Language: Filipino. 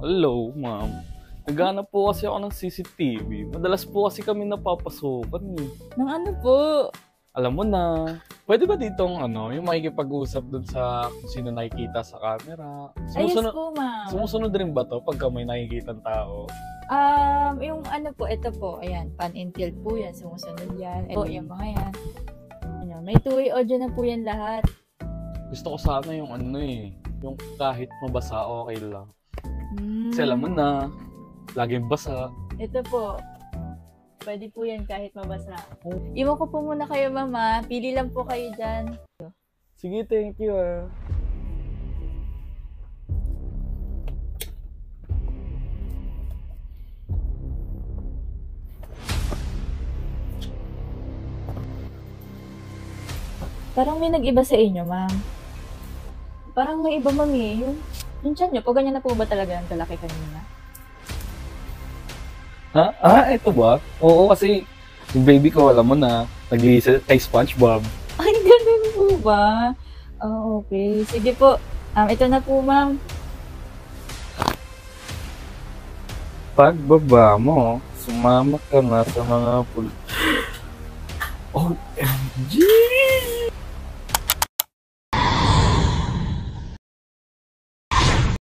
Hello, ma'am. Naghanap po kasi ako ng CCTV. Madalas po kasi kami napapasukan eh. Nang ano po? Alam mo na. Pwede ba ditong yung makikipag-usap dun sa kung sino nakikita sa camera? Ayos po, ma'am. Sumusunod rin ba to pagka may nakikita tao? Yung ano po, ito po, ayan, pan-intil po yan, sumusunod yan. Ito, yung mga yan. Ano, may two-way audio na po yan lahat. Gusto ko sana yung yung kahit mabasa okay lang. Kasi alam mo na, laging basa. Ito po, pwede po yan kahit mabasa. Iwan ko po muna kayo, mama. Pili lang po kayo dyan. Sige, thank you ah. Parang may nag-iba sa inyo, ma'am. Parang may iba, ma'am eh. Yung tiyan nyo, po ganyan na po ba talaga ang kalaki kanina? Ha? Ito ba? Oo, kasi yung baby ko, alam mo na, nag-iisa kay SpongeBob. Ay, ganun po ba? Oh, okay. Sige po. Ito na po, ma'am. Pagbaba mo, sumama ka na sa mga OMG!